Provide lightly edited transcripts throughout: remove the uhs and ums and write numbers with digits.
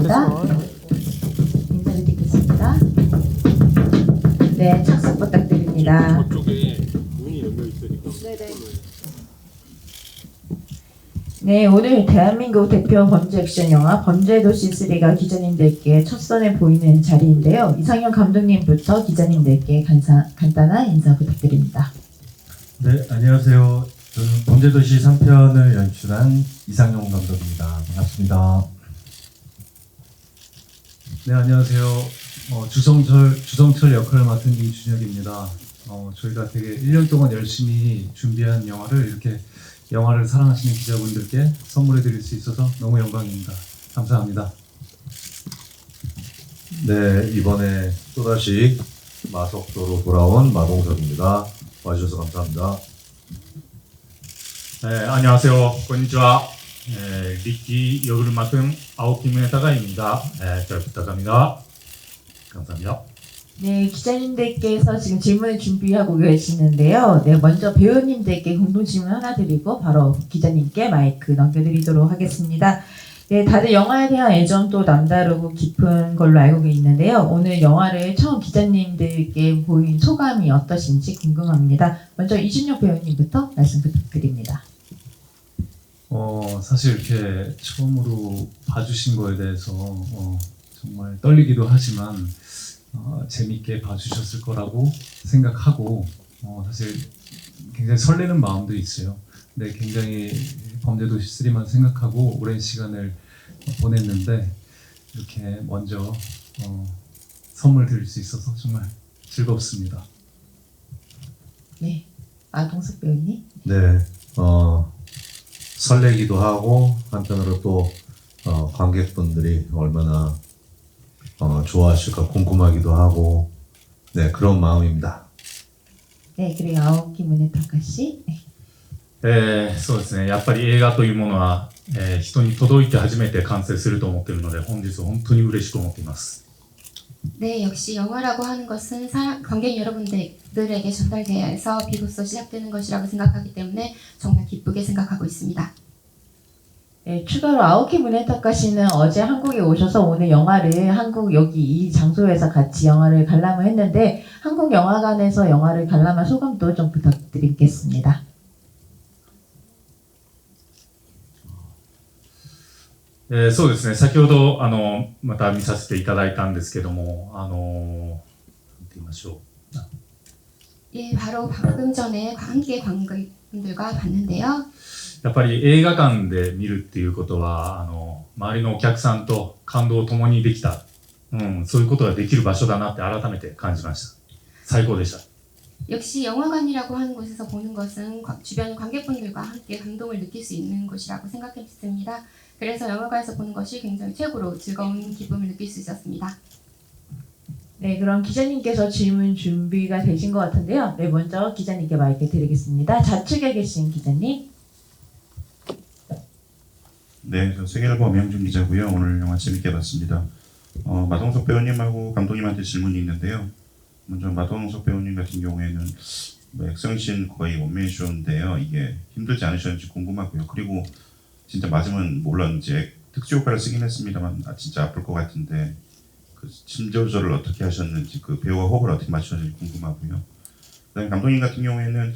감사합니다. 인사를 드리겠습니다. 네, 착석 부탁드립니다. 저쪽에 문이 열려 있으니까. 네네. 네, 오늘 대한민국 대표 범죄 액션 영화 범죄도시 3가 기자님들께 첫 선에 보이는 자리인데요. 이상형 감독님부터 기자님들께 간단한 인사 부탁드립니다. 네, 안녕하세요. 저는 범죄도시 3편을 연출한 이상용 감독입니다. 반갑습니다. 네, 안녕하세요. 주성철 역할을 맡은 이준혁입니다. 저희가 되게 1년 동안 열심히 준비한 영화를 이렇게 영화를 사랑하시는 기자분들께 선물해 드릴 수 있어서 너무 영광입니다. 감사합니다. 네, 이번에 또다시 마석도로 돌아온 마동석입니다. 와주셔서 감사합니다. 네, 안녕하세요. 건니치와. 리키 역을 맡은 아오키 무네타가입니다. 잘 부탁합니다. 감사합니다. 네, 기자님들께서 지금 질문을 준비하고 계시는데요. 네, 먼저 배우님들께 공동 질문 하나 드리고 바로 기자님께 마이크 넘겨드리도록 하겠습니다. 네, 다들 영화에 대한 애정도 남다르고 깊은 걸로 알고 있는데요. 오늘 영화를 처음 기자님들께 보인 소감이 어떠신지 궁금합니다. 먼저 이준혁 배우님부터 말씀 부탁드립니다. 사실 이렇게 처음으로 봐주신 거에 대해서 정말 떨리기도 하지만 재밌게 봐주셨을 거라고 생각하고 사실 굉장히 설레는 마음도 있어요. 근데 굉장히 범죄도시 3만 생각하고 오랜 시간을 보냈는데 이렇게 먼저 선물 드릴 수 있어서 정말 즐겁습니다. 네, 마동석 배우님. 네, 설레기도 하고 한편으로 또 관객분들이 얼마나 좋아하실까 궁금하기도 하고 네, 그런 마음입니다. 네, 그리고 아오키 무네타카 씨. 네. そうですね。やっぱり映画というものは、人に届いて初めて完成すると思っているので、本日本当に嬉しく思っています。 네, 역시 영화라고 하는 것은 관객 여러분들에게 전달돼야 해서 비로소 시작되는 것이라고 생각하기 때문에 정말 기쁘게 생각하고 있습니다. 네, 추가로 아오키 무네타카 씨는 어제 한국에 오셔서 오늘 영화를 한국 여기 이 장소에서 같이 영화를 관람을 했는데 한국 영화관에서 영화를 관람한 소감도 좀 부탁드리겠습니다. そうですね。先ほどまた見させていただいたんですけども、なんて言いましょう。 예, 바로 방금 전에 함께 관객분들과 봤는데요. やっぱり映画館で見るっていうことは周りのお客さんと感動を共にできた、そういうことができる場所だなって改めて感じました。最高でした。 역시 영화관이라고 하는 곳에서 보는 것은 주변 관객분들과 함께 감동을 느낄 수 있는 곳이라고 생각했습니다. 그래서 영화관에서 보는 것이 굉장히 최고로 즐거운 기쁨을 느낄 수 있었습니다. 네, 그럼 기자님께서 질문 준비가 되신 것 같은데요. 네, 먼저 기자님께 마이크 드리겠습니다. 좌측에 계신 기자님. 네, 저 세계일보 명준 기자고요. 오늘 영화 재밌게 봤습니다. 마동석 배우님하고 감독님한테 질문이 있는데요. 먼저 마동석 배우님 같은 경우에는 액션씬 거의 원맨쇼인데요. 이게 힘들지 않으셨는지 궁금하고요. 그리고 진짜 맞으면 물론 이제 특수 효과를 쓰긴 했습니다만 진짜 아플 것 같은데 그 심 조절을 어떻게 하셨는지 그 배우와 호흡을 어떻게 맞추셨는지 궁금하고요. 그다음에 감독님 같은 경우에는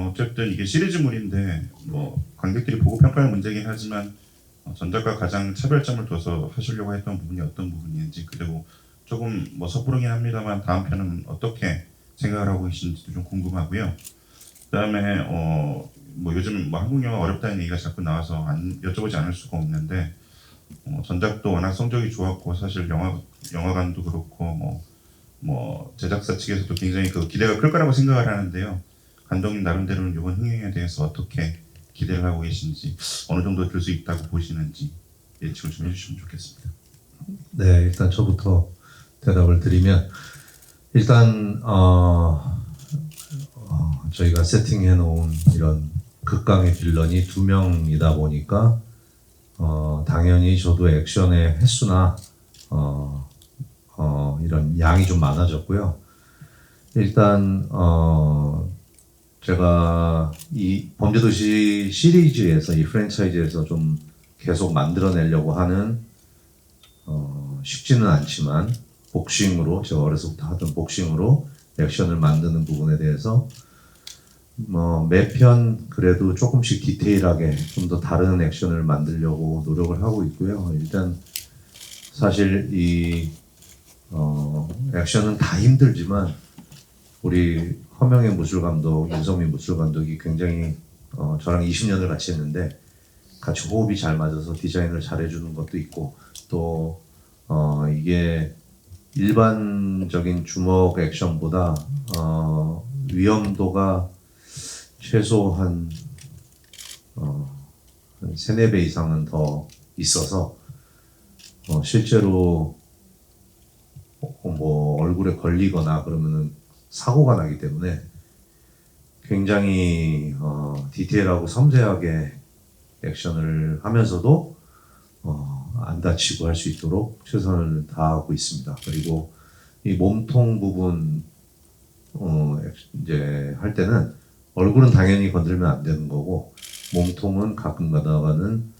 어쨌든 이게 시리즈물인데 뭐 관객들이 보고 평가할 문제긴 하지만 전작과 가장 차별점을 둬서 하시려고 했던 부분이 어떤 부분인지 그리고 조금 뭐 섣부르긴 합니다만 다음 편은 어떻게 생각을 하고 계신지도 좀 궁금하고요. 그다음에 뭐 요즘 뭐 한국 영화 어렵다는 얘기가 자꾸 나와서 여쭤보지 않을 수가 없는데 전작도 워낙 성적이 좋았고 사실 영화관도 그렇고 뭐 제작사 측에서도 굉장히 그 기대가 클 거라고 생각을 하는데요. 감독님 나름대로는 이번 흥행에 대해서 어떻게 기대를 하고 계신지 어느 정도 들 수 있다고 보시는지 예측을 좀 해주시면 좋겠습니다. 네, 일단 저부터 대답을 드리면 일단 저희가 세팅해 놓은 이런 극강의 빌런이 2명이다 보니까 당연히 저도 액션의 횟수나 이런 양이 좀 많아졌고요. 일단 제가 이 범죄도시 시리즈에서 이 프랜차이즈에서 좀 계속 만들어내려고 하는 쉽지는 않지만 복싱으로 제가 어려서부터 하던 복싱으로 액션을 만드는 부분에 대해서 매 편 그래도 조금씩 디테일하게 좀 더 다른 액션을 만들려고 노력을 하고 있고요. 일단 사실 이 액션은 다 힘들지만 우리 허명의 무술 감독, 윤성민 무술 감독이 굉장히 저랑 20년을 같이 했는데 같이 호흡이 잘 맞아서 디자인을 잘해주는 것도 있고 또 이게 일반적인 주먹 액션보다 위험도가 최소 한 3-4배 이상은 더 있어서 실제로 뭐 얼굴에 걸리거나 그러면은 사고가 나기 때문에 굉장히 디테일하고 섬세하게 액션을 하면서도 안 다치고 할 수 있도록 최선을 다하고 있습니다. 그리고 이 몸통 부분 이제 할 때는 얼굴은 당연히 건들면 안 되는 거고 몸통은 가끔 가다가는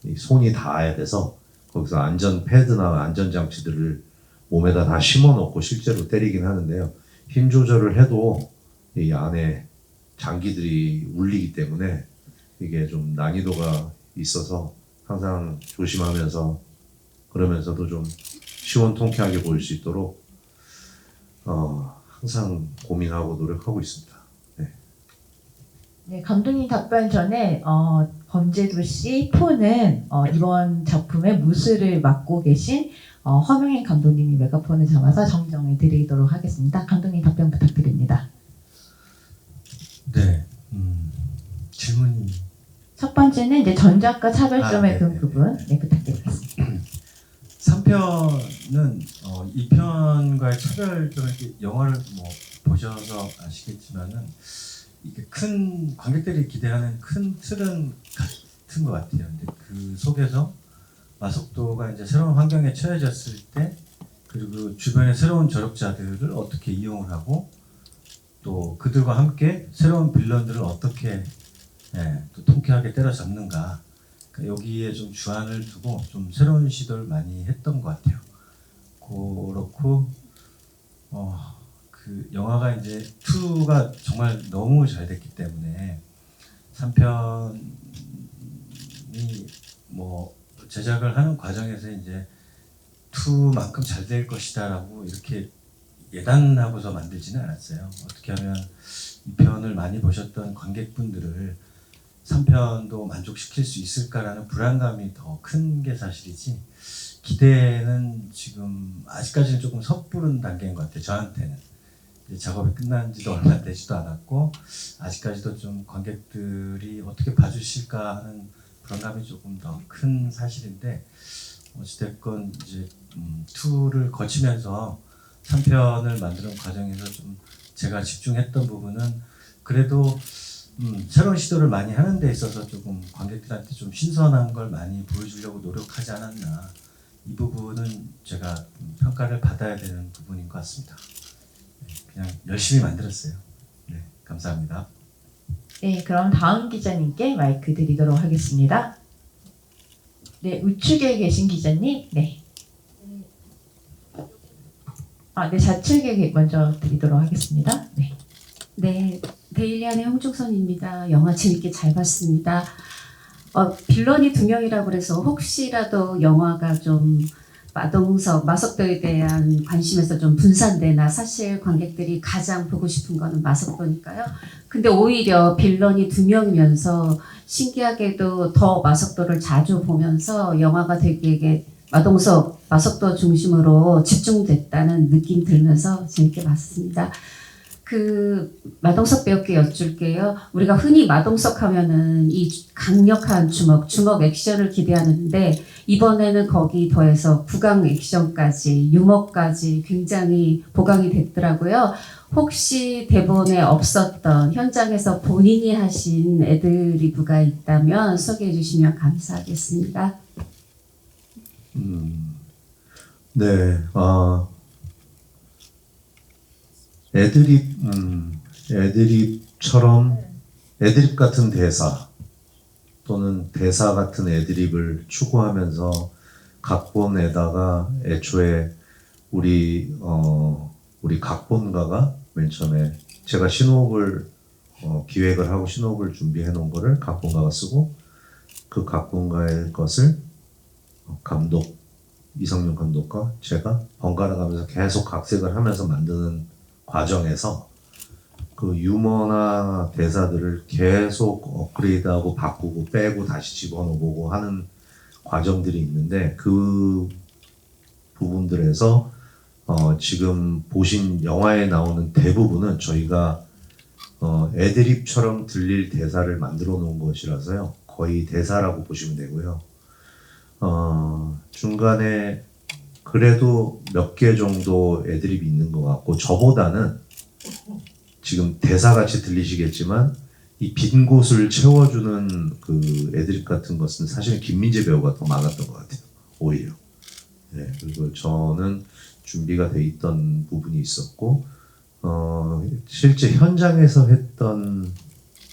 이 손이 닿아야 돼서 거기서 안전 패드나 안전 장치들을 몸에다 다 심어 놓고 실제로 때리긴 하는데요. 힘 조절을 해도 이 안에 장기들이 울리기 때문에 이게 좀 난이도가 있어서 항상 조심하면서 그러면서도 좀 시원통쾌하게 보일 수 있도록 항상 고민하고 노력하고 있습니다. 네, 감독님 답변 전에 범죄도시 4는 이번 작품의 무술을 맡고 계신 허명인 감독님이 메가폰을 잡아서 정정해 드리도록 하겠습니다. 감독님 답변 부탁드립니다. 네, 질문이 첫 번째는 이제 전작과 차별점의 그 네. 부분 부탁드리겠습니다. 3편은 2편과의 차별점을 이렇게 영화를 뭐 보셔서 아시겠지만은 이게 큰 관객들이 기대하는 큰 틀은 같은 것 같아요. 근데 그 속에서 마석도가 이제 새로운 환경에 처해졌을 때 그리고 주변의 새로운 저력자들을 어떻게 이용을 하고 또 그들과 함께 새로운 빌런들을 어떻게 또 통쾌하게 때려잡는가 그러니까 여기에 좀 주안을 두고 좀 새로운 시도를 많이 했던 것 같아요. 그렇고 그 영화가 이제 2가 정말 너무 잘 됐기 때문에 3편이 뭐 제작을 하는 과정에서 이제 2만큼 잘 될 것이다라고 이렇게 예단하고서 만들지는 않았어요. 어떻게 하면 2편을 많이 보셨던 관객분들을 3편도 만족시킬 수 있을까라는 불안감이 더 큰 게 사실이지 기대는 지금 아직까지는 조금 섣부른 단계인 것 같아요. 저한테는 이제 작업이 끝난 지도 얼마 되지도 않았고 아직까지도 좀 관객들이 어떻게 봐주실까 하는 불안감이 조금 더 큰 사실인데 어찌됐건 이제 2를 거치면서 3편을 만드는 과정에서 좀 제가 집중했던 부분은 그래도 새로운 시도를 많이 하는 데 있어서 조금 관객들한테 좀 신선한 걸 많이 보여주려고 노력하지 않았나 이 부분은 제가 평가를 받아야 되는 부분인 것 같습니다. 그냥 열심히 만들었어요. 네, 감사합니다. 네, 그럼 다음 기자님께 마이크 드리도록 하겠습니다. 네, 우측에 계신 기자님. 네. 네, 좌측에 먼저 드리도록 하겠습니다. 네. 네, 데일리안의 홍종선입니다. 영화 재밌게 잘 봤습니다. 빌런이 2명이라고 그래서 혹시라도 영화가 좀 마석도에 대한 관심에서 좀 분산되나 사실 관객들이 가장 보고 싶은 거는 마석도니까요. 근데 오히려 빌런이 2명이면서 신기하게도 더 마석도를 자주 보면서 영화가 되게 마석도 중심으로 집중됐다는 느낌 들면서 재밌게 봤습니다. 그 마동석 배우께 여쭐게요. 우리가 흔히 마동석 하면은 이 강력한 주먹 액션을 기대하는데 이번에는 거기 더해서 국악 액션까지 유머까지 굉장히 보강이 됐더라고요. 혹시 대본에 없었던 현장에서 본인이 하신 애드리브가 있다면 소개해 주시면 감사하겠습니다. 네, 애드립처럼 애드립 같은 대사 또는 대사 같은 애드립을 추구하면서 각본에다가 애초에 우리 각본가가 맨 처음에 제가 신호흡을 기획을 하고 신호흡을 준비해 놓은 거를 각본가가 쓰고 그 각본가의 것을 감독 이성윤 감독과 제가 번갈아 가면서 계속 각색을 하면서 만드는 과정에서 그 유머나 대사들을 계속 업그레이드하고 바꾸고 빼고 다시 집어넣어보고 하는 과정들이 있는데 그 부분들에서 지금 보신 영화에 나오는 대부분은 저희가 애드립처럼 들릴 대사를 만들어 놓은 것이라서요. 거의 대사라고 보시면 되고요. 중간에 그래도 몇 개 정도 애드립이 있는 것 같고 저보다는 지금 대사같이 들리시겠지만 이 빈 곳을 채워주는 그 애드립 같은 것은 사실은 김민재 배우가 더 많았던 것 같아요. 오히려. 네, 그리고 저는 준비가 돼 있던 부분이 있었고 실제 현장에서 했던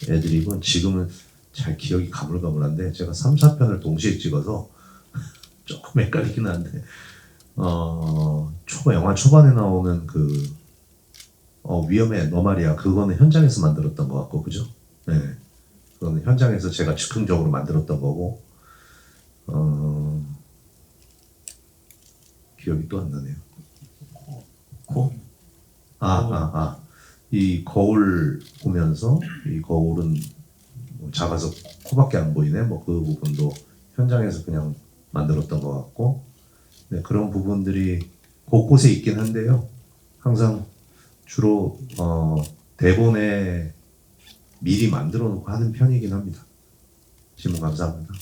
애드립은 지금은 잘 기억이 가물가물한데 제가 3, 4편을 동시에 찍어서 조금 헷갈리긴 한데 영화 초반에 나오는 그 위험해 너 말이야 그거는 현장에서 만들었던 것 같고 그죠? 네, 그거는 현장에서 제가 즉흥적으로 만들었던 거고 기억이 또 안 나네요. 이 거울 보면서 이 거울은 작아서 코밖에 안 보이네. 뭐 그 부분도 현장에서 그냥 만들었던 것 같고, 네, 그런 부분들이 곳곳에 있긴 한데요. 항상 주로 대본에 미리 만들어 놓고 하는 편이긴 합니다. 질문 감사합니다.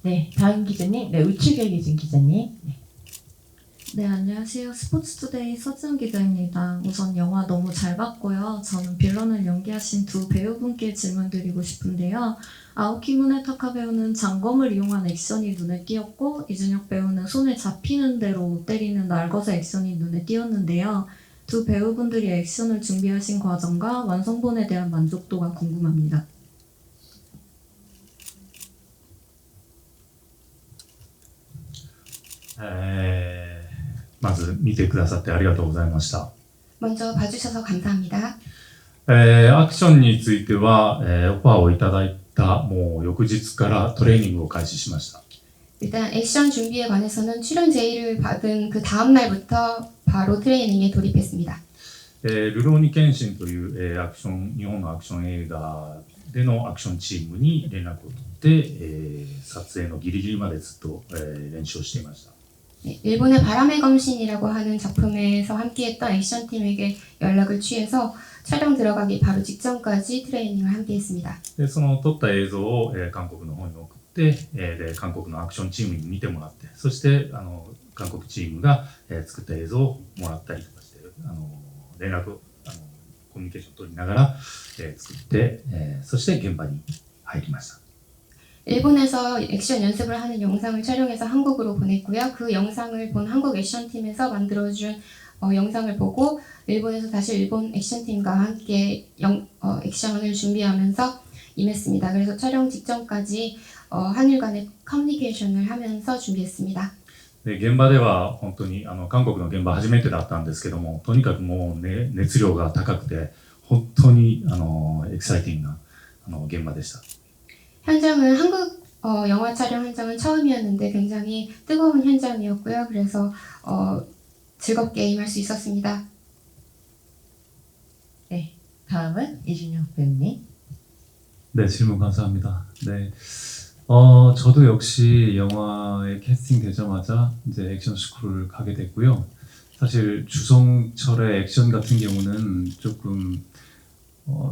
네, 다음 기자님, 네, 우측에 계신 기자님. 네. 네, 안녕하세요. 스포츠투데이 서지은 기자입니다. 우선 영화 너무 잘 봤고요. 저는 빌런을 연기하신 두 배우분께 질문드리고 싶은데요. 아오키 무네타카 배우는 장검을 이용한 액션이 눈에 띄었고 이준혁 배우는 손에 잡히는 대로 때리는 날것의 액션이 눈에 띄었는데요. 두 배우분들이 액션을 준비하신 과정과 완성본에 대한 만족도가 궁금합니다. まず見てくださってありがとうございました。 먼저 봐주셔서 감사합니다. アクションについては、オファーをいただいたもう翌日からトレーニングを開始しました。 일단 액션 준비에 관해서는 출연 제의를 받은 그 다음 날부터 바로 트레이닝에 돌입했습니다. ルローニケンシンという、日本のアクション映画でのアクションチームに連絡を取って、撮影のギリギリまでずっと、練習をしていました。 네, 일본의 바람의 검신이라고 하는 작품에서 함께했던 액션팀에게 연락을 취해서 촬영 들어가기 바로 직전까지 트레이닝을 함께했습니다. でその撮った映像を、韓国の方に送って、で韓国のアクションチームに見てもらって、そして韓国チームが、作った映像をもらったりとかして連絡をコミュニケーションを取りながら、作って、そして現場に入りました。 일본에서 액션 연습을 하는 영상을 촬영해서 한국으로 보냈고요. 그 영상을 본 한국 액션팀에서 만들어준 영상을 보고 일본에서 다시 일본 액션팀과 함께 액션을 준비하면서 임했습니다. 그래서 촬영 직전까지 한일 간의 커뮤니케이션을 하면서 준비했습니다. で現場では本当に韓国の現場初めてだったんですけども、とにかくもう、ね、熱量が高くて本当にエキサイティングな現場でした。 현장은 한국 영화 촬영 현장은 처음이었는데 굉장히 뜨거운 현장이었고요. 그래서 즐겁게 임할 수 있었습니다. 네, 다음은 이준혁 배우님. 네, 질문 감사합니다. 네, 저도 역시 영화에 캐스팅 되자마자 이제 액션 스쿨을 가게 됐고요. 사실 주성철의 액션 같은 경우는 조금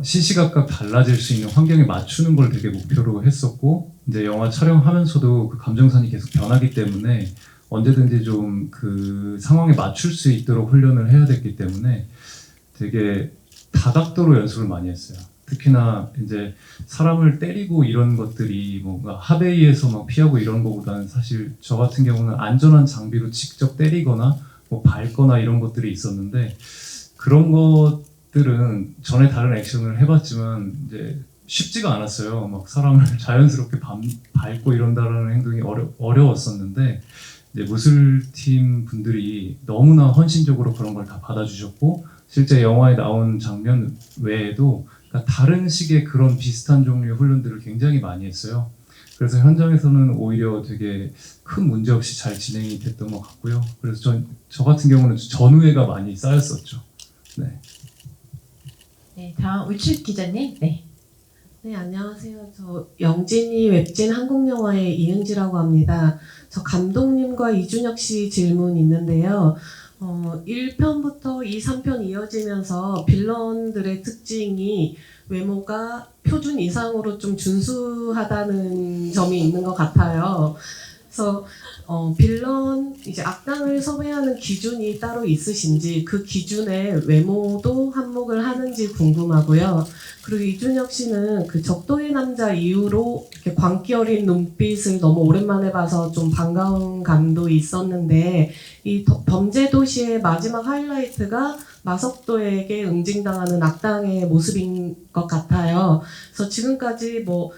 시시각각 달라질 수 있는 환경에 맞추는 걸 되게 목표로 했었고, 이제 영화 촬영하면서도 그 감정선이 계속 변하기 때문에 언제든지 좀 그 상황에 맞출 수 있도록 훈련을 해야 됐기 때문에 되게 다각도로 연습을 많이 했어요. 특히나 이제 사람을 때리고 이런 것들이 뭔가 합의에서 막 피하고 이런 것보다는 사실 저 같은 경우는 안전한 장비로 직접 때리거나 뭐 밟거나 이런 것들이 있었는데, 그런 것들은 전에 다른 액션을 해봤지만 이제 쉽지가 않았어요. 막 사람을 자연스럽게 밟고 이런다라는 행동이 어려웠었는데 이제 무술팀 분들이 너무나 헌신적으로 그런 걸 다 받아주셨고 실제 영화에 나온 장면 외에도 그러니까 다른 식의 그런 비슷한 종류의 훈련들을 굉장히 많이 했어요. 그래서 현장에서는 오히려 되게 큰 문제 없이 잘 진행이 됐던 것 같고요. 그래서 저 같은 경우는 전우회가 많이 쌓였었죠. 네. 네, 다음 우측 기자님. 네. 네, 안녕하세요. 저 영진이 웹진 한국영화의 이은지라고 합니다. 저 감독님과 이준혁 씨 질문 있는데요. 1편부터 2, 3편 이어지면서 빌런들의 특징이 외모가 표준 이상으로 좀 준수하다는 점이 있는 것 같아요. 그래서 빌런 이제 악당을 섭외하는 기준이 따로 있으신지 그 기준에 외모도 한몫을 하는지 궁금하고요. 그리고 이준혁 씨는 그 적도의 남자 이후로 이렇게 광기 어린 눈빛을 너무 오랜만에 봐서 좀 반가운 감도 있었는데 이 범죄도시의 마지막 하이라이트가 마석도에게 응징당하는 악당의 모습인 것 같아요. 그래서 지금까지 뭐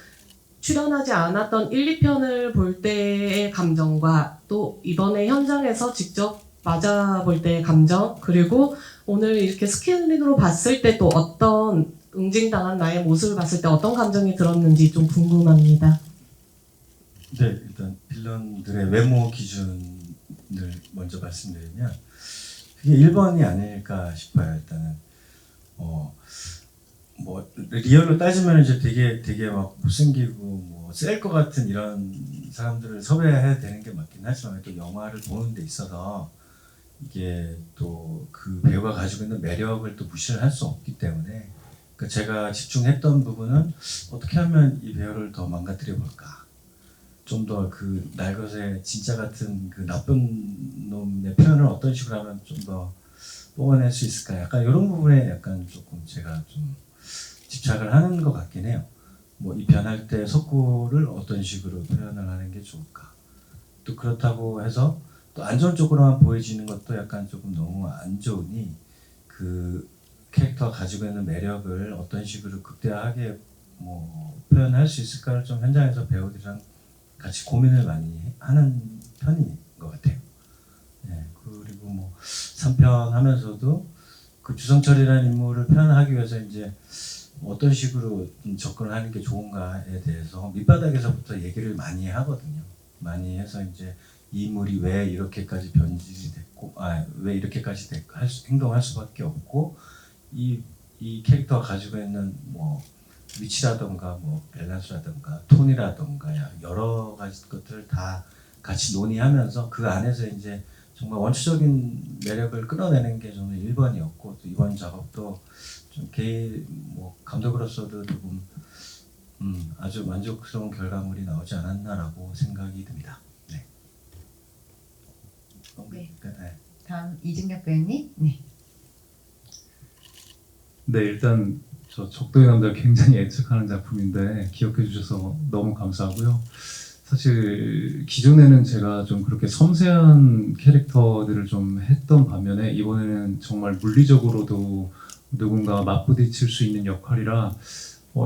출연하지 않았던 1, 2편을 볼 때의 감정과 또 이번에 현장에서 직접 맞아볼 때의 감정 그리고 오늘 이렇게 스크린으로 봤을 때 또 어떤 응징당한 나의 모습을 봤을 때 어떤 감정이 들었는지 좀 궁금합니다. 네, 일단 빌런들의 외모 기준을 먼저 말씀드리면 그게 1번이 아닐까 싶어요. 일단은 뭐 리얼로 따지면 이제 되게 막 못생기고 뭐 셀 것 같은 이런 사람들을 섭외해야 되는 게 맞긴 하지만 또 영화를 보는 데 있어서 이게 또 그 배우가 가지고 있는 매력을 또 무시를 할 수 없기 때문에 그 제가 집중했던 부분은 어떻게 하면 이 배우를 더 망가뜨려 볼까. 좀 더 그 날것의 진짜 같은 그 나쁜 놈의 표현을 어떤 식으로 하면 좀 더 뽑아낼 수 있을까. 약간 이런 부분에 약간 조금 제가 좀 집착을 하는 것 같긴 해요. 뭐 이 변할 때 석구를 어떤 식으로 표현을 하는 게 좋을까. 또 그렇다고 해서 또 안전적으로만 보여지는 것도 약간 조금 너무 안 좋으니 그 캐릭터가 가지고 있는 매력을 어떤 식으로 극대화하게 뭐 표현할 수 있을까를 좀 현장에서 배우들이랑 같이 고민을 많이 하는 편인 것 같아요. 네, 그리고 뭐 3편 하면서도 그 주성철이라는 인물을 표현하기 위해서 이제 어떤 식으로 접근을 하는 게 좋은가에 대해서 밑바닥에서부터 얘기를 많이 하거든요. 많이 해서 이제 이 인물이 왜 이렇게까지 변질이 됐고, 왜 이렇게까지 행동할 수밖에 없고, 이 캐릭터가 가지고 있는 뭐 위치라던가 뭐 밸런스라던가 톤이라던가 여러 가지 것들을 다 같이 논의하면서 그 안에서 이제 정말 원초적인 매력을 끌어내는 게 저는 1번이었고 또 이번 작업도 좀 뭐 감독으로서도 조금 아주 만족스러운 결과물이 나오지 않았나라고 생각이 듭니다. 네. 네. 네. 다음 이준혁 배우님. 네. 네, 일단 저 적도의 남자 굉장히 애착하는 작품인데 기억해 주셔서 너무 감사하고요. 사실 기존에는 제가 좀 그렇게 섬세한 캐릭터들을 좀 했던 반면에 이번에는 정말 물리적으로도 누군가 맞부딪힐 수 있는 역할이라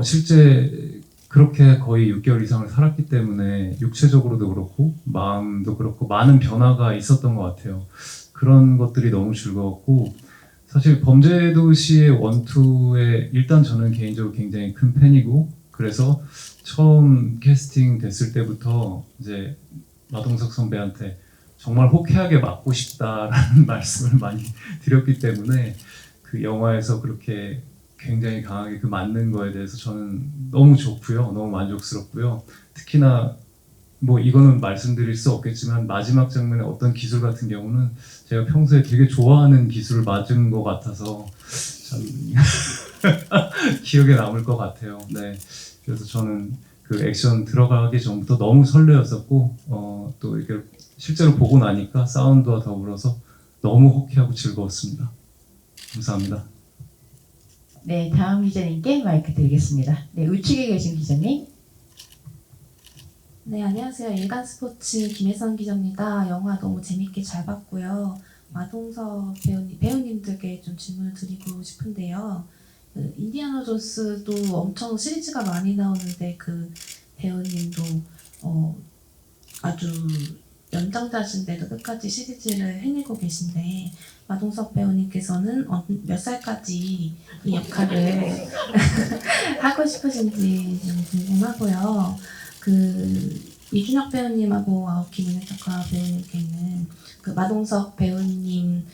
실제 그렇게 거의 6개월 이상을 살았기 때문에 육체적으로도 그렇고 마음도 그렇고 많은 변화가 있었던 것 같아요. 그런 것들이 너무 즐거웠고 사실 범죄도시의 1, 2에 일단 저는 개인적으로 굉장히 큰 팬이고 그래서 처음 캐스팅 됐을 때부터 이제 마동석 선배한테 정말 호쾌하게 맡고 싶다라는 말씀을 많이 드렸기 때문에 그 영화에서 그렇게 굉장히 강하게 그 맞는 거에 대해서 저는 너무 좋고요. 너무 만족스럽고요. 특히나 뭐 이거는 말씀드릴 수 없겠지만 마지막 장면의 어떤 기술 같은 경우는 제가 평소에 되게 좋아하는 기술을 맞은 것 같아서 참 기억에 남을 것 같아요. 네, 그래서 저는 그 액션 들어가기 전부터 너무 설레었었고 또 이렇게 실제로 보고 나니까 사운드와 더불어서 너무 호쾌하고 즐거웠습니다. 감사합니다. 네, 다음 기자님께 마이크 드리겠습니다. 네, 우측에 계신 기자님. 네, 안녕하세요. 일간스포츠 김혜선 기자입니다. 영화 너무 재밌게 잘 봤고요. 마동석 배우님들께 좀 질문을 드리고 싶은데요. 그 인디아나 존스도 엄청 시리즈가 많이 나오는데 그 배우님도 아주 연장자신데도 끝까지 시리즈를 해내고 계신데 마동석 배우님께서는 몇 살까지 이 역할을 하고 싶으신지 좀 궁금하고요. 그 이준혁 배우님하고 아오키 무네타카 배우님께는 그 마동석 배우님에게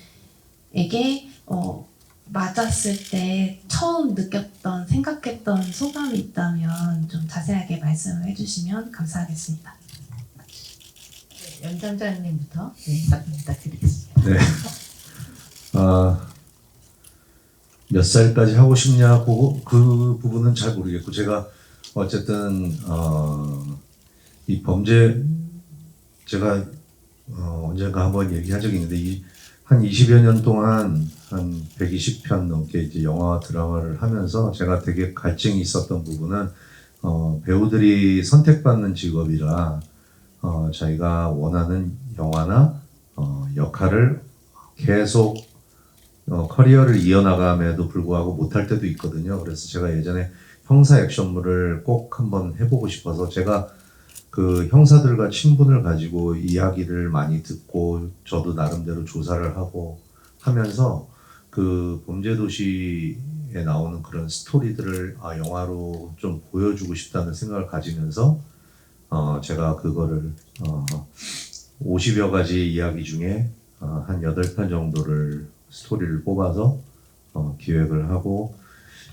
맞았을 때 처음 느꼈던 생각했던 소감이 있다면 좀 자세하게 말씀을 해주시면 감사하겠습니다. 연장자님부터 답변 부탁드리겠습니다. 네. 몇 살까지 하고 싶냐고 그 부분은 잘 모르겠고 제가 어쨌든 이 범죄 제가 언젠가 한번 얘기한 적이 있는데 한 20여 년 동안 한 120편 넘게 이제 영화와 드라마를 하면서 제가 되게 갈증이 있었던 부분은 배우들이 선택받는 직업이라 자기가 원하는 영화나 역할을 계속 커리어를 이어나감에도 불구하고 못할 때도 있거든요. 그래서 제가 예전에 형사 액션물을 꼭 한번 해보고 싶어서 제가 그 형사들과 친분을 가지고 이야기를 많이 듣고 저도 나름대로 조사를 하고 하면서 그 범죄도시에 나오는 그런 스토리들을 영화로 좀 보여주고 싶다는 생각을 가지면서 제가 그거를 50여 가지 이야기 중에 한 8편 정도를 스토리를 뽑아서 기획을 하고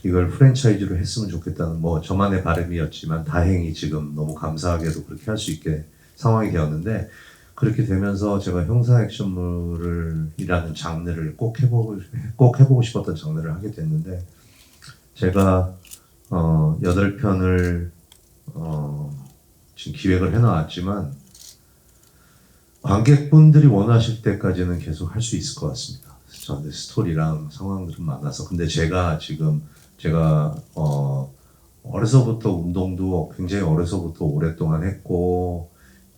이걸 프랜차이즈로 했으면 좋겠다는 저만의 바람이었지만 다행히 지금 너무 감사하게도 그렇게 할 수 있게 상황이 되었는데 그렇게 되면서 제가 형사 액션물이라는 장르를 꼭 해보고 싶었던 장르를 하게 됐는데 제가 8편을 지금 기획을 해놨지만 관객분들이 원하실 때까지는 계속 할 수 있을 것 같습니다. 저한테 스토리랑 상황들은 많아서 근데 제가 어려서부터 운동도 굉장히 어려서부터 오랫동안 했고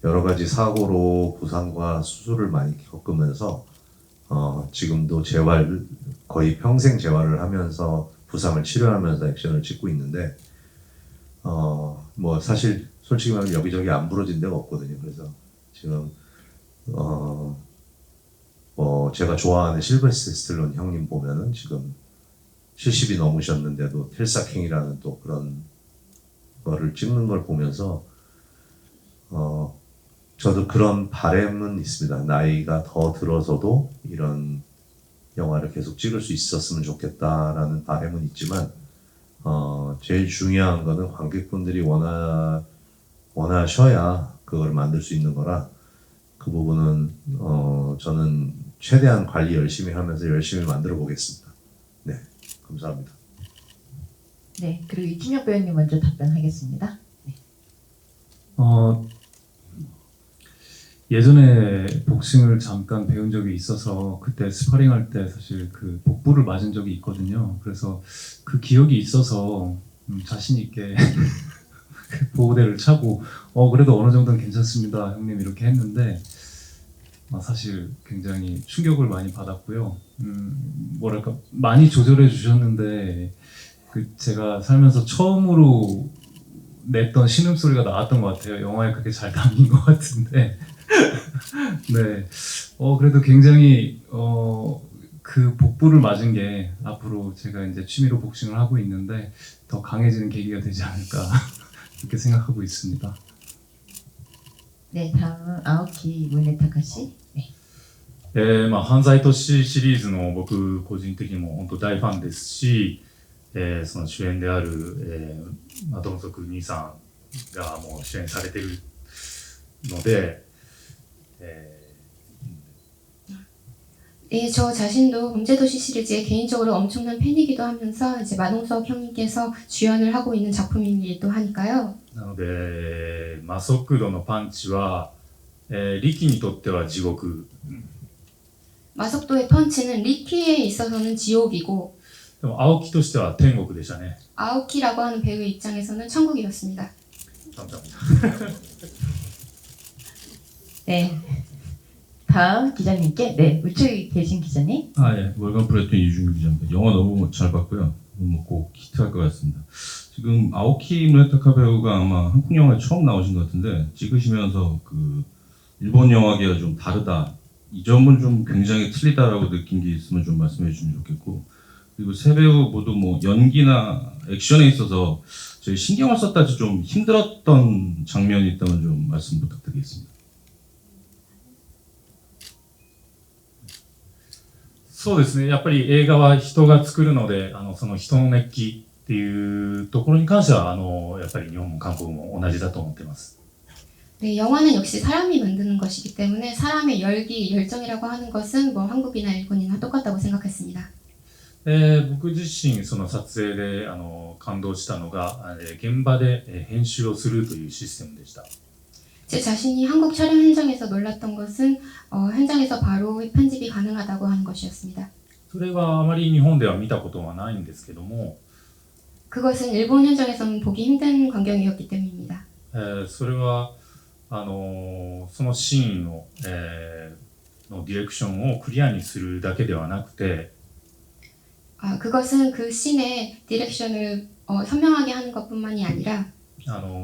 여러 가지 사고로 부상과 수술을 많이 겪으면서 지금도 거의 평생 재활을 하면서 부상을 치료하면서 액션을 찍고 있는데 사실 솔직히 말하면 여기저기 안 부러진 데가 없거든요. 그래서 지금 제가 좋아하는 실베스트 스텔론 형님 보면은 지금 70이 넘으셨는데도 필사킹이라는 또 그런 거를 찍는 걸 보면서 저도 그런 바람은 있습니다. 나이가 더 들어서도 이런 영화를 계속 찍을 수 있었으면 좋겠다라는 바람은 있지만 제일 중요한 거는 관객분들이 원하셔야 그걸 만들 수 있는 거라 그 부분은 저는 최대한 관리 열심히 하면서 열심히 만들어 보겠습니다. 네, 감사합니다. 네, 그리고 이준혁 배우님 먼저 답변하겠습니다. 네. 예전에 복싱을 잠깐 배운 적이 있어서 그때 스파링할 때 사실 그 복부를 맞은 적이 있거든요. 그래서 그 기억이 있어서 자신 있게 보호대를 차고 그래도 어느 정도는 괜찮습니다 형님 이렇게 했는데 사실 굉장히 충격을 많이 받았고요. 뭐랄까 많이 조절해 주셨는데 제가 살면서 처음으로 냈던 신음소리가 나왔던 것 같아요. 영화에 그렇게 잘 담긴 것 같은데 네, 그래도 굉장히 그 복부를 맞은 게 앞으로 제가 이제 취미로 복싱을 하고 있는데 더 강해지는 계기가 되지 않을까 그렇게 생각하고 있습니다. 네, 다음은 아오키 무네타카 씨. 네. 犯罪都市シリーズの僕個人的にも本当大ファンですし、その主演である、ドンソク兄さんがもう主演されてるので、네, 저 자신도 범죄도시 시리즈의 개인적으로 엄청난 팬이기도 하면서 이제 마동석 형님께서 주연을 하고 있는 작품이기도 하니까요. なので、速度のパンチは、力にとっては地獄。 마속도의 펀치는 리키에 있어서는 지옥이고 でも青木としては天国でしたね。 아오키라고 하는 배우의 입장에서는 천국이었습니다. 감사합니다. 네. 다음 기자님께 우측에 계신 기자님. 예. 월간 프레톤 이준규 기자입니다. 영화 너무 잘 봤고요. 꼭 히트할 것 같습니다. 지금 아오키 무네타카 배우가 아마 한국 영화에 처음 나오신 것 같은데 찍으시면서 그 일본 영화계와 좀 다르다, 이 점은 좀 굉장히 틀리다라고 느낀 게 있으면 좀 말씀해 주시면 좋겠고, 그리고 세 배우 모두 뭐 연기나 액션에 있어서 저희 신경을 썼다지 좀 힘들었던 장면이 있다면 좀 말씀 부탁드리겠습니다. そうですね。やっぱり映画は人が作るので、その人の熱気っていうところに関しては、やっぱり日本も韓国も同じだと思っています。 네, 영화는 역시 사람이 만드는 것이기 때문에 사람의 열기, 열정이라고 하는 것은 뭐 한국이나 일본이나 똑같다고 생각했습니다. 僕自身その撮影で感動したのが現場で編集をするというシステムでした。 제 자신이 한국 촬영 현장에서 놀랐던 것은 현장에서 바로 편집이 가능하다고 하는 것이었습니다. それはあまり日本では見たことはないんですけども、 그것은 일본 현장에서는 보기 힘든 광경이었기 때문입니다. それはそのシーンの、のディレクションをクリアにするだけではなくて、 그것은 그 씬의 디렉션을 선명하게 하는 것뿐만이 아니라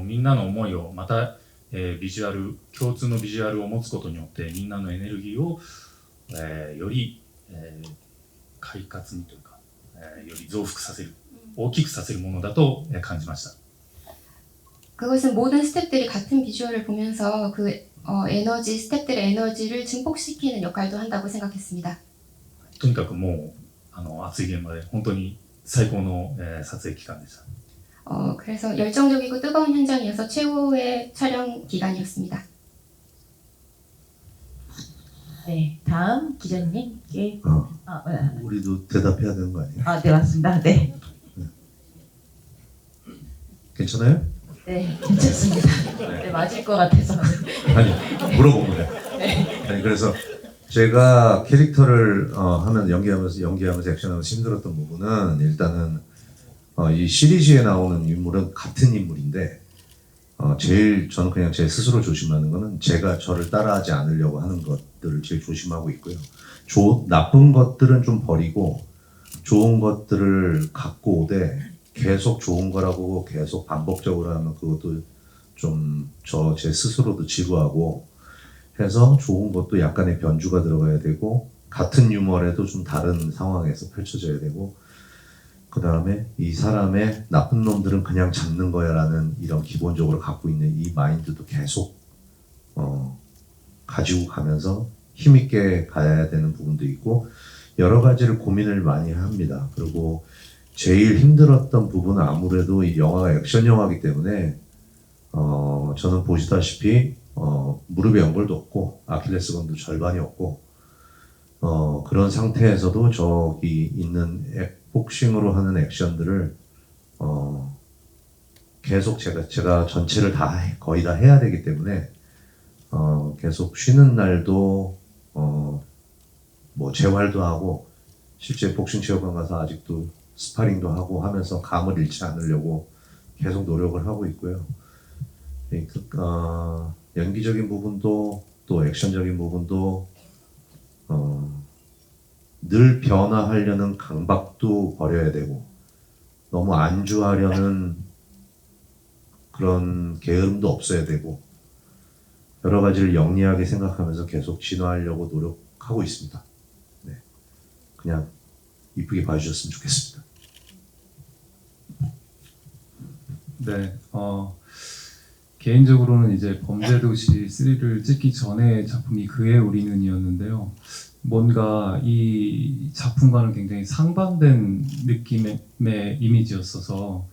みんなの思いをまた、ビジュアル、共通のビジュアルを持つことによってみんなのエネルギーを、より、快活にというか、より増幅させる、大きくさせるものだと、感じました。 그것은 모든 스태프들이 같은 비주얼을 보면서 그 에너지, 스태프들의 에너지를 증폭시키는 역할도 한다고 생각했습니다. とにかくもう暑い現場で本当に最高の、撮影期間でした。 그래서 열정적이고 뜨거운 현장이어서 최고의 촬영 기간이었습니다. 네, 다음 기자님께. 우리도 대답해야 되는 거 아니에요? 네, 맞습니다. 네. 괜찮아요? 네, 괜찮습니다. 네, 맞을 것 같아서. 아니, 물어본 거예요. 네. 아니, 그래서 제가 캐릭터를 하면 연기하면서 액션하면서 힘들었던 부분은 일단은 이 시리즈에 나오는 인물은 같은 인물인데 제일 저는 그냥 제 스스로 조심하는 거는 제가 저를 따라하지 않으려고 하는 것들을 제일 조심하고 있고요. 나쁜 것들은 좀 버리고 좋은 것들을 갖고 오되 계속 좋은 거라고 계속 반복적으로 하면 그것도 좀 제 스스로도 지루하고 해서 좋은 것도 약간의 변주가 들어가야 되고 같은 유머라도 좀 다른 상황에서 펼쳐져야 되고 그 다음에 이 사람의 나쁜 놈들은 그냥 잡는 거야 라는 이런 기본적으로 갖고 있는 이 마인드도 계속 가지고 가면서 힘있게 가야 되는 부분도 있고 여러 가지를 고민을 많이 합니다. 그리고 제일 힘들었던 부분은 아무래도 이 영화가 액션 영화이기 때문에 저는 보시다시피 무릎에 연골도 없고 아킬레스건도 절반이 없고 그런 상태에서도 저기 있는 복싱으로 하는 액션들을 계속 제가 전체를 거의 다 해야 되기 때문에 계속 쉬는 날도 뭐 재활도 하고 실제 복싱 체육관 가서 아직도 스파링도 하고 하면서 감을 잃지 않으려고 계속 노력을 하고 있고요. 연기적인 부분도 또 액션적인 부분도 늘 변화하려는 강박도 버려야 되고 너무 안주하려는 그런 게으름도 없어야 되고 여러 가지를 영리하게 생각하면서 계속 진화하려고 노력하고 있습니다. 네, 그냥 이쁘게 봐주셨으면 좋겠습니다. 네, 개인적으로는 이제 범죄도시 3를 찍기 전에 작품이 그의 우리는이었는데요. 뭔가 이 작품과는 굉장히 상반된 느낌의 이미지였어서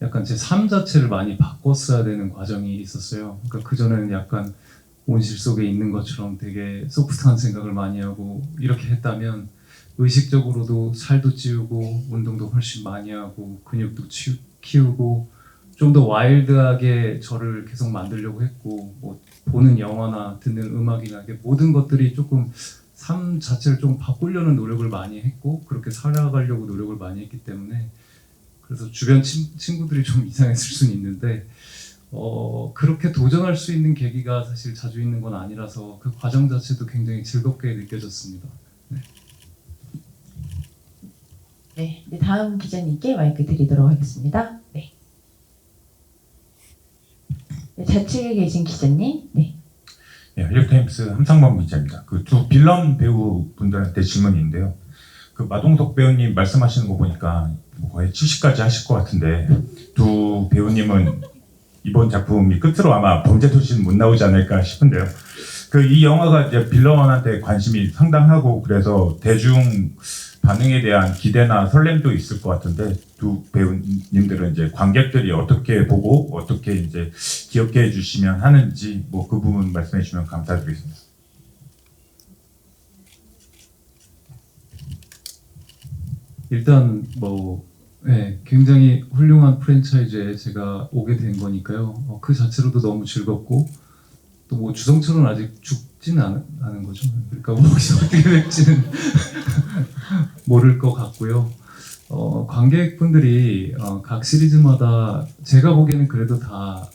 약간 제 삶 자체를 많이 바꿨어야 되는 과정이 있었어요. 그러니까 그전에는 약간 온실 속에 있는 것처럼 되게 소프트한 생각을 많이 하고 이렇게 했다면 의식적으로도 살도 찌우고 운동도 훨씬 많이 하고 근육도 키우고 좀 더 와일드하게 저를 계속 만들려고 했고 뭐 보는 영화나 듣는 음악이나 모든 것들이 조금 삶 자체를 좀 바꾸려는 노력을 많이 했고 그렇게 살아가려고 노력을 많이 했기 때문에 그래서 주변 친구들이 좀 이상했을 수는 있는데 그렇게 도전할 수 있는 계기가 사실 자주 있는 건 아니라서 그 과정 자체도 굉장히 즐겁게 느껴졌습니다. 네. 네, 다음 기자님께 마이크 드리도록 하겠습니다. 네. 네, 좌측에 계신 기자님. 네. 네, 헬리타임스 함상범 기자입니다. 그 두 빌런 배우분들한테 질문인데요. 그 마동석 배우님 말씀하시는 거 보니까 뭐 거의 70까지 하실 것 같은데 두 배우님은 이번 작품이 끝으로 아마 범죄도시는 못 나오지 않을까 싶은데요. 그 이 영화가 이제 빌런한테 관심이 상당하고 그래서 대중 반응에 대한 기대나 설렘도 있을 것 같은데 두 배우님들은 이제 관객들이 어떻게 보고 어떻게 이제 기억해 해주시면 하는지 뭐 그 부분 말씀해 주시면 감사드리겠습니다. 일단 뭐 네, 굉장히 훌륭한 프랜차이즈에 제가 오게 된 거니까요. 그 자체로도 너무 즐겁고 또 뭐 주성철은 아직 죽지는 않은 거죠. 그러니까 뭐 혹시 어떻게 될지는 모를 것 같고요. 관객분들이 각 시리즈마다 제가 보기에는 그래도 다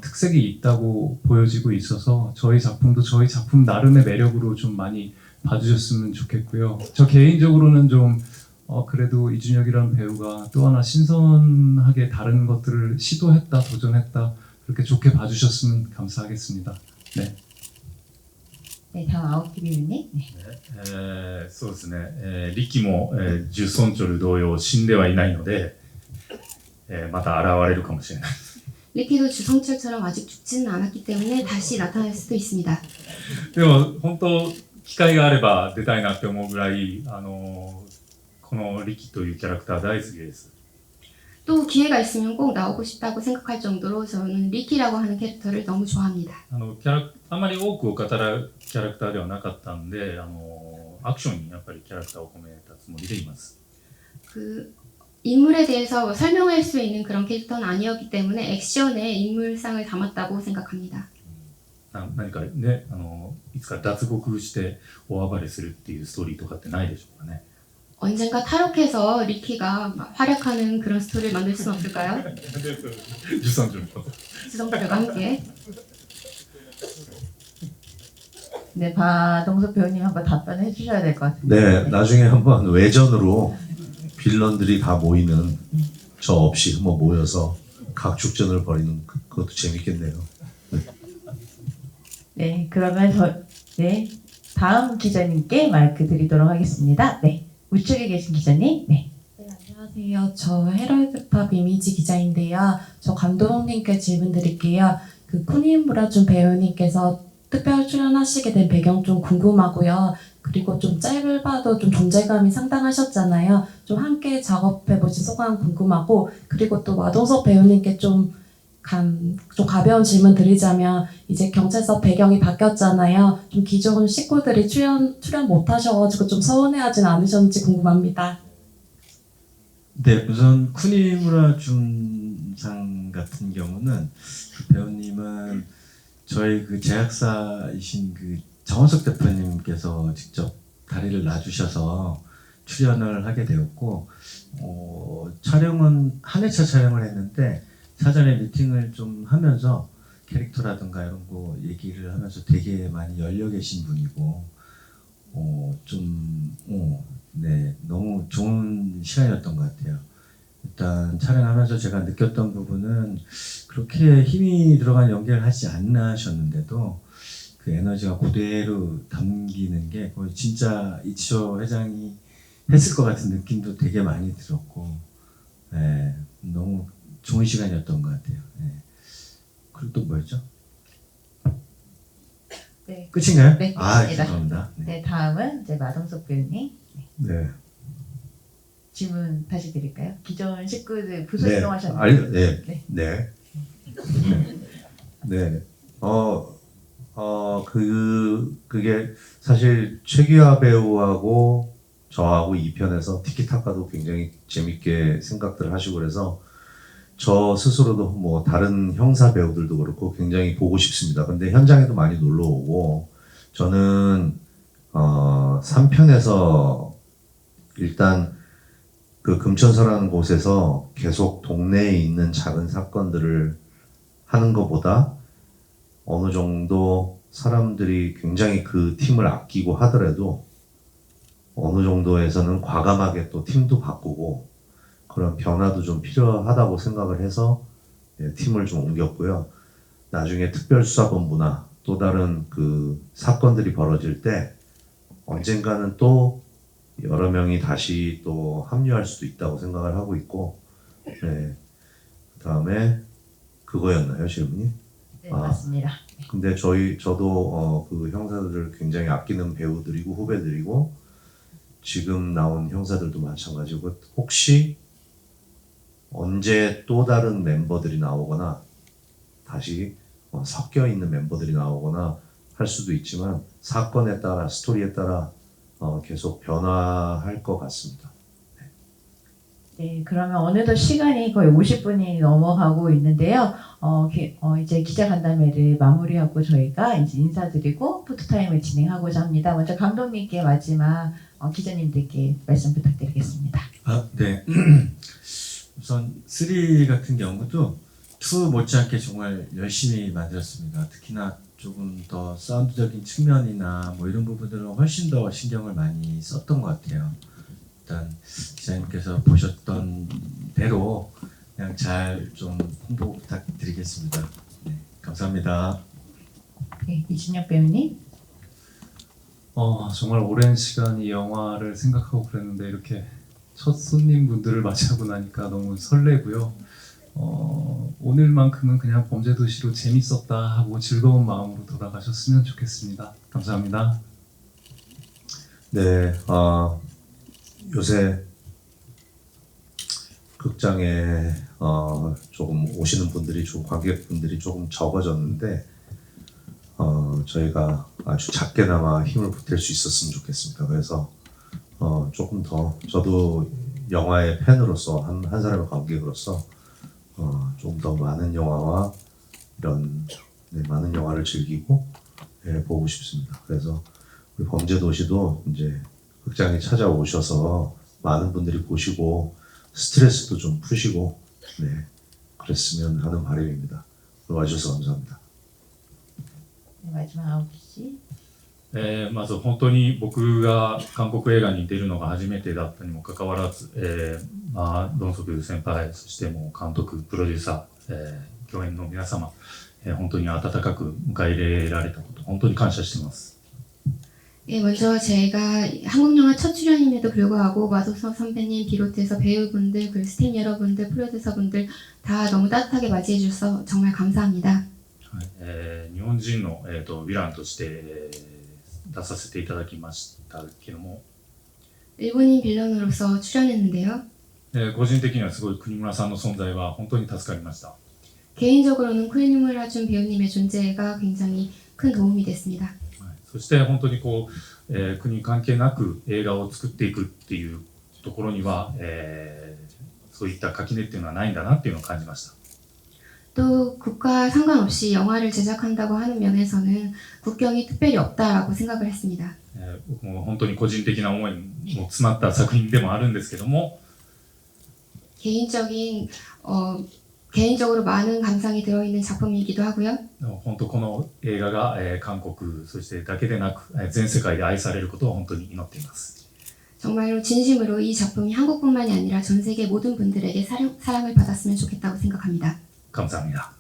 특색이 있다고 보여지고 있어서 저희 작품도 저희 작품 나름의 매력으로 좀 많이 봐주셨으면 좋겠고요. 저 개인적으로는 좀 그래도 이준혁이라는 배우가 또 하나 신선하게 다른 것들을 시도했다, 도전했다 그렇게 좋게 봐주셨으면 감사하겠습니다. 네. 네, 다음 아오키 배우님. 네. そうですね、力も、ジュソンチョル同様死んではいないので、また現れるかもしれない。 리키도 주성철처럼 아직 죽지는 않았기 때문에 다시 나타날 수도 있습니다. でも本当機会があれば出たいなって思うぐらいこの力というキャラクター大好きです。 또 기회가 있으면 꼭 나오고 싶다고 생각할 정도로 저는 리키라고 하는 캐릭터를 너무 좋아합니다. あまり多くを語るキャラクターではなかったんでアクションにやっぱりキャラクターを込めたつもりでいます。 그 인물에 대해서 설명할 수 있는 그런 캐릭터는 아니었기 때문에 액션에 인물상을 담았다고 생각합니다. 何かねいつか脱獄して大暴れするっていうストーリーとかってないでしょうかね。 언젠가 탈옥해서 리키가 막 활약하는 그런 스토리를 만들 수는 없을까요? ジュソンチョルと 주성철과 함께. 네, 마동석 배우님 한번 답변해 주셔야 될 것 같은데. 네, 나중에 한번 외전으로 빌런들이 다 모이는 저 없이 한번 모여서 각축전을 벌이는 그것도 재밌겠네요. 네, 그러면 네, 다음 기자님께 마이크 드리도록 하겠습니다. 네, 우측에 계신 기자님. 네. 네, 안녕하세요. 저 헤럴드팝 이미지 기자인데요. 저 감독님께 질문 드릴게요. 그 쿠니 무라준 배우님께서 특별 출연하시게 된 배경 좀 궁금하고요. 그리고 좀 짧아도 좀 존재감이 상당하셨잖아요. 좀 함께 작업해보신 소감 궁금하고, 그리고 또 마동석 배우님께 좀 가벼운 질문 드리자면, 이제 경찰서 배경이 바뀌었잖아요. 좀 기존 식구들이 출연 못 하셔가지고 좀 서운해하진 않으셨는지 궁금합니다. 네, 우선 쿠니무라 준상 같은 경우는 그 배우님은 저희 그 제작사이신 그 정원석 대표님께서 직접 다리를 놔주셔서 출연을 하게 되었고, 촬영은 한 회차 촬영을 했는데 사전에 미팅을 좀 하면서 캐릭터라든가 이런 거 얘기를 하면서 되게 많이 열려 계신 분이고, 네, 너무 좋은 시간이었던 것 같아요. 일단 촬영하면서 제가 느꼈던 부분은 그렇게 힘이 들어간 연기를 하지 않나 하셨는데도 그 에너지가 그대로 담기는 게 거의 진짜 이치오 회장이 했을 것 같은 느낌도 되게 많이 들었고, 네, 너무 좋은 시간이었던 것 같아요. 네. 그리고 또 뭐였죠? 네. 끝인가요? 네, 아, 끝입니다. 죄송합니다. 네. 네, 다음은 이제 마동석 배우님. 네. 질문 다시 드릴까요? 기존 식구들 네. 부설동하셨는데. 네. 네. 네. 그게 사실 최기화 배우하고 저하고 2편에서 티키타카도 굉장히 재밌게 생각들 하시고 그래서 저 스스로도 뭐 다른 형사 배우들도 그렇고 굉장히 보고 싶습니다. 근데 현장에도 많이 놀러 오고 저는 3편에서 일단 그 금천서라는 곳에서 계속 동네에 있는 작은 사건들을 하는 것보다 어느 정도 사람들이 굉장히 그 팀을 아끼고 하더라도 어느 정도에서는 과감하게 또 팀도 바꾸고 그런 변화도 좀 필요하다고 생각을 해서 팀을 좀 옮겼고요. 나중에 특별수사본부나 또 다른 그 사건들이 벌어질 때 언젠가는 또 여러 명이 다시 또 합류할 수도 있다고 생각을 하고 있고, 네. 그다음에 그거였나요, 질문이? 네, 맞습니다. 근데 저도 그 형사들을 굉장히 아끼는 배우들이고 후배들이고 지금 나온 형사들도 마찬가지고 혹시 언제 또 다른 멤버들이 나오거나 다시 섞여 있는 멤버들이 나오거나 할 수도 있지만 사건에 따라 스토리에 따라 계속 변화할 것 같습니다. 네, 그러면 어느덧 시간이 거의 50분이 넘어가고 있는데요. 이제 기자간담회를 마무리하고 저희가 이제 인사드리고 포토타임을 진행하고자 합니다. 먼저 감독님께 마지막 기자님들께 말씀 부탁드리겠습니다. 네. 우선 3 같은 경우도 2 못지않게 정말 열심히 만들었습니다. 특히나 조금 더 사운드적인 측면이나 뭐 이런 부분들은 훨씬 더 신경을 많이 썼던 것 같아요. 일단 기자님께서 보셨던 대로 그냥 잘 좀 홍보 부탁드리겠습니다. 네, 감사합니다. 네, 이준혁 배우님. 정말 오랜 시간 이 영화를 생각하고 그랬는데 이렇게 첫 손님분들을 맞이하고 나니까 너무 설레고요. 오늘만큼은 그냥 범죄도시로 재밌었다 하고 즐거운 마음으로 돌아가셨으면 좋겠습니다. 감사합니다. 네, 요새 극장에 조금 오시는 분들이 관객분들이 조금 적어졌는데 저희가 아주 작게나마 힘을 보탤 수 있었으면 좋겠습니다. 그래서 조금 더 저도 영화의 팬으로서 한 사람의 관객으로서 좀 더 많은 영화와 이런 많은 영화를 즐기고 보고 싶습니다. 그래서 우리 범죄도시도 이제 극장에 찾아오셔서 많은 분들이 보시고 스트레스도 좀 푸시고 그랬으면 하는 바람입니다. 오늘 와주셔서 감사합니다. 네, 마지막 아오키 씨. まず本当に僕が韓国映画に出るのが初めてだったにもかかわらず、ドンソク先輩、そしてもう監督、プロデューサー、共演の皆様、本当に温かく迎え入れられたこと、本当に感謝しています。 예, 먼저 제가 한국 영화 첫 출연임에도 불구하고 마도석 선배님 비롯해서 배우분들, 그리고 스태프 여러분들, 프로듀서분들 다 너무 따뜻하게 맞이해 주셔서 정말 감사합니다. 日本人の、ヴィランとして、出させていただきましたけども、 일본인 빌런으로서 출연했는데요. 個人的にはすごい国村さんの存在は本当に助かりました。 개인적으로는 쿠니무라 준 배우님의 존재가 굉장히 큰 도움이 됐습니다. そして本当にこう、国関係なく映画を作っていくっていうところには、そういった垣根っていうのはないんだなっていうのを感じました。 또 국가 상관없이 영화를 제작한다고 하는 면에서는 국경이 특별히 없다라고 생각을 했습니다. 僕も本当に個人的な思いも詰まった作品でもあるんですけども、 개인적으로 많은 감상이 들어있는 작품이기도 하고요. 本当この映画が、韓国そしてだけでなく、全世界で愛されることを本当に祈っています。 정말로 진심으로 이 작품이 한국뿐만이 아니라 전 세계 모든 분들에게 사랑을 받았으면 좋겠다고 생각합니다. 감사합니다.